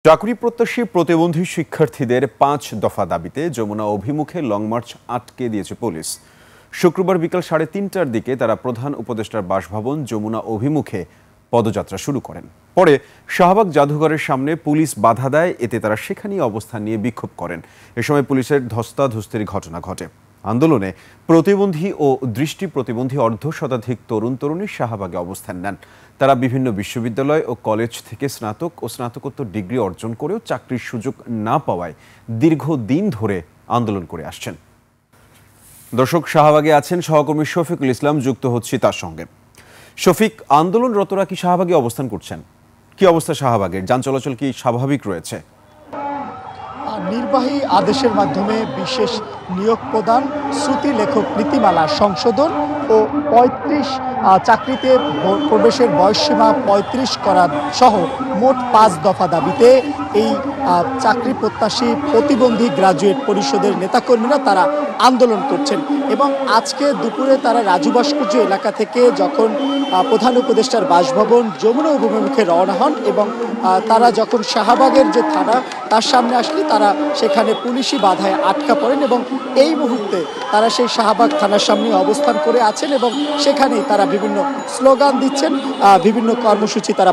চাকরি প্রত্যাশী প্রতিবন্ধী শিক্ষার্থীদের ৫ দফা দাবিতে যমুনা অভিমুখে লং মার্চ আটকে দিয়েছে পুলিশ। শুক্রবার বিকাল ৩:৩০টার দিকে তারা প্রধান উপদেষ্টার বাসভবন যমুনা অভিমুখে পদযাত্রা শুরু করেন। পরে শাহবাগ জাদুঘরের সামনে পুলিশ বাধা দেয়, এতে তারা সেখানেই অবস্থান নিয়ে বিক্ষোভ করেন। এ সময় পুলিশের ধস্তাধস্তির ঘটনা ঘটে। আন্দোলনে প্রতিবন্ধী ও দৃষ্টি প্রতিবন্ধী অর্ধশতাধিক তরুণ তরুণী শাহবাগে অবস্থান নেন। তারা বিভিন্ন বিশ্ববিদ্যালয় ও কলেজ থেকে স্নাতক ও স্নাতকোত্তর ডিগ্রি অর্জন করেও চাকরির সুযোগ না পাওয়ায় দীর্ঘদিন ধরে আন্দোলন করে আসছেন। দর্শক, শাহবাগে আছেন সহকর্মী শফিকুল ইসলাম, যুক্ত হচ্ছি তার সঙ্গে। শফিক, আন্দোলনরতরা কি শাহবাগে অবস্থান করছেন? কি অবস্থা শাহবাগের? যান চলাচল কি স্বাভাবিক রয়েছে? নির্বাহী আদেশের মাধ্যমে বিশেষ নিয়োগ প্রদান, শ্রুতি লেখক নীতিমালা সংশোধন ও ৩৫ চাকরিতে প্রবেশের বয়সসীমা ৩৫ করা সহ মোট ৫ দফা দাবিতে এই চাকরি প্রত্যাশী প্রতিবন্ধী গ্রাজুয়েট পরিষদের নেতাকর্মীরা তারা আন্দোলন করছেন। এবং আজকে দুপুরে তারা রাজু ভাস্কর্য এলাকা থেকে যখন প্রধান উপদেষ্টার বাসভবন যমুনা অভিমুখে রওনা হন এবং তারা যখন শাহবাগের যে থানা তার সামনে আসলে তারা সেখানে পুলিশি বাধায় আটকা পড়েন এবং এই মুহূর্তে তারা সেই শাহবাগ থানার সামনে অবস্থান করে আছেন এবং সেখানেই তারা বিভিন্ন স্লোগান দিচ্ছেন, বিভিন্ন কর্মসূচি তারা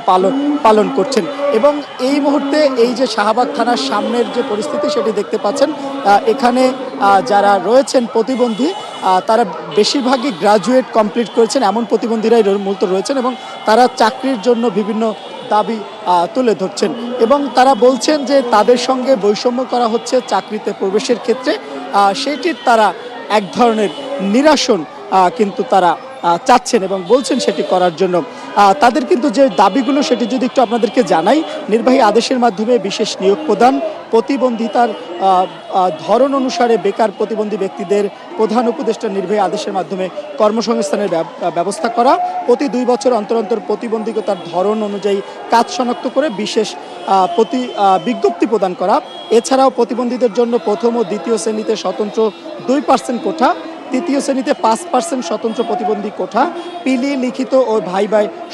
পালন করছেন। এবং এই মুহূর্তে এই যে শাহবাগ থানার সামনের যে পরিস্থিতি সেটি দেখতে পাচ্ছেন, এখানে যারা রয়েছেন প্রতিবন্ধী তারা বেশিরভাগই গ্রাজুয়েট কমপ্লিট করেছেন এমন প্রতিবন্ধীরাই মূলত রয়েছেন এবং তারা চাকরির জন্য বিভিন্ন দাবি তুলে ধরছেন এবং তারা বলছেন যে তাদের সঙ্গে বৈষম্য করা হচ্ছে চাকরিতে প্রবেশের ক্ষেত্রে। সেটির তারা এক ধরনের নিরাসন কিন্তু তারা চাচ্ছেন এবং বলছেন সেটি করার জন্য। তাদের কিন্তু যে দাবিগুলো সেটি যদি একটু আপনাদেরকে জানাই, নির্বাহী আদেশের মাধ্যমে বিশেষ নিয়োগ প্রদান, প্রতিবন্ধিতার ধরন অনুসারে বেকার প্রতিবন্ধী ব্যক্তিদের প্রধান উপদেষ্টার নির্বাহী আদেশের মাধ্যমে কর্মসংস্থানের ব্যবস্থা করা, প্রতি ২ বছর অন্তর অন্তর প্রতিবন্ধিতার ধরন অনুযায়ী কাজ শনাক্ত করে বিশেষ বিজ্ঞপ্তি প্রদান করা। এছাড়াও প্রতিবন্ধীদের জন্য প্রথম ও দ্বিতীয় শ্রেণীতে স্বতন্ত্র 2% কোঠা, তৃতীয় শ্রেণীতে 5% স্বতন্ত্র প্রতিবন্ধী কোঠা, পিলি লিখিত ও ভাই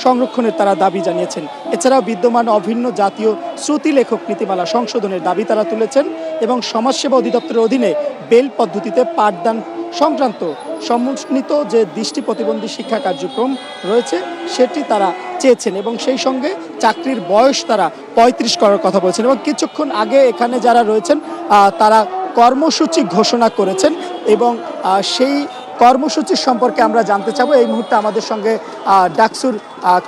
সংরক্ষণের তারা দাবি জানিয়েছেন। এছাড়াও বিদ্যমান অভিন্ন জাতীয় শ্রুতি লেখক নীতিমালা সংশোধনের দাবি তারা তুলেছেন এবং সমাজসেবা অধিদপ্তরের অধীনে বেল পদ্ধতিতে পাঠদান সংক্রান্ত সমন্বিত যে দৃষ্টি প্রতিবন্ধী শিক্ষা কার্যক্রম রয়েছে সেটি তারা চেয়েছেন এবং সেই সঙ্গে চাকরির বয়স তারা ৩৫ করার কথা বলেছেন। এবং কিছুক্ষণ আগে এখানে যারা রয়েছেন তারা কর্মসূচি ঘোষণা করেছেন এবং সেই কর্মসূচির সম্পর্কে আমরা জানতে চাবো। এই মুহূর্তে আমাদের সঙ্গে ডাকসুর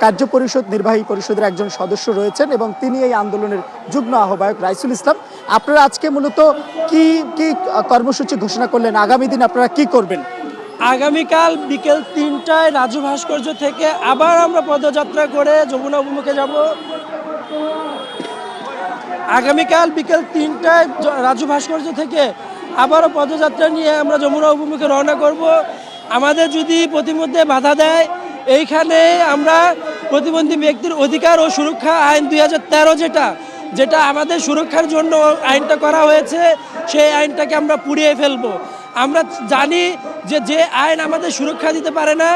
কার্য পরিষদ নির্বাহী পরিষদের একজন সদস্য রয়েছেন এবং তিনি এই আন্দোলনের যুগ্ম আহ্বায়ক রাইসুল ইসলাম। আপনারা আজকে মূলত কি কি কর্মসূচি ঘোষণা করলেন? আগামী দিন আপনারা কি করবেন? আগামীকাল বিকেল ৩টায় রাজু ভাস্কর্য থেকে আবার আমরা পদযাত্রা করে যমুনা অভিমুখে যাব। আগামীকাল বিকেল ৩টায় রাজু ভাস্কর্য থেকে আবারও পদযাত্রা নিয়ে আমরা যমুনা অভিমুখে রওনা করব। আমাদের যদি প্রতিমধ্যে বাধা দেয়, এইখানে আমরা প্রতিবন্ধী ব্যক্তির অধিকার ও সুরক্ষা আইন 2013 যেটা আমাদের সুরক্ষার জন্য আইনটা করা হয়েছে, সেই আইনটাকে আমরা পুড়িয়ে ফেলবো। আমরা জানি যে আইন আমাদের সুরক্ষা দিতে পারে না,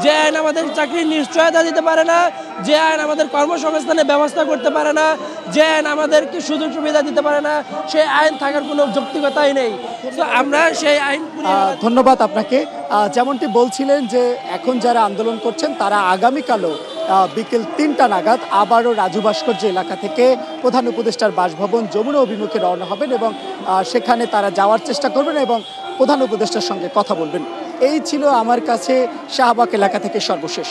যে আইন আমাদের চাকরির নিশ্চয়তা দিতে পারে না, যে আইন আমাদের কর্মসংস্থানের ব্যবস্থা করতে পারে না, যে আইন আমাদেরকে সুযোগ সুবিধা দিতে পারে না, সেই আইন থাকার কোনো যৌক্তিকতাই নেই। তো আমরা সেই আইন। ধন্যবাদ আপনাকে। যেমনটি বলছিলেন যে এখন যারা আন্দোলন করছেন তারা আগামীকালও বিকেল ৩টা নাগাদ আবারও রাজু ভাস্কর্য এলাকা থেকে প্রধান উপদেষ্টার বাসভবন যমুনা অভিমুখে রওনা হবেন এবং সেখানে তারা যাওয়ার চেষ্টা করবেন এবং প্রধান উপদেষ্টার সঙ্গে কথা বলবেন। এই ছিল আমার কাছে শাহবাগ এলাকা থেকে সর্বশেষ।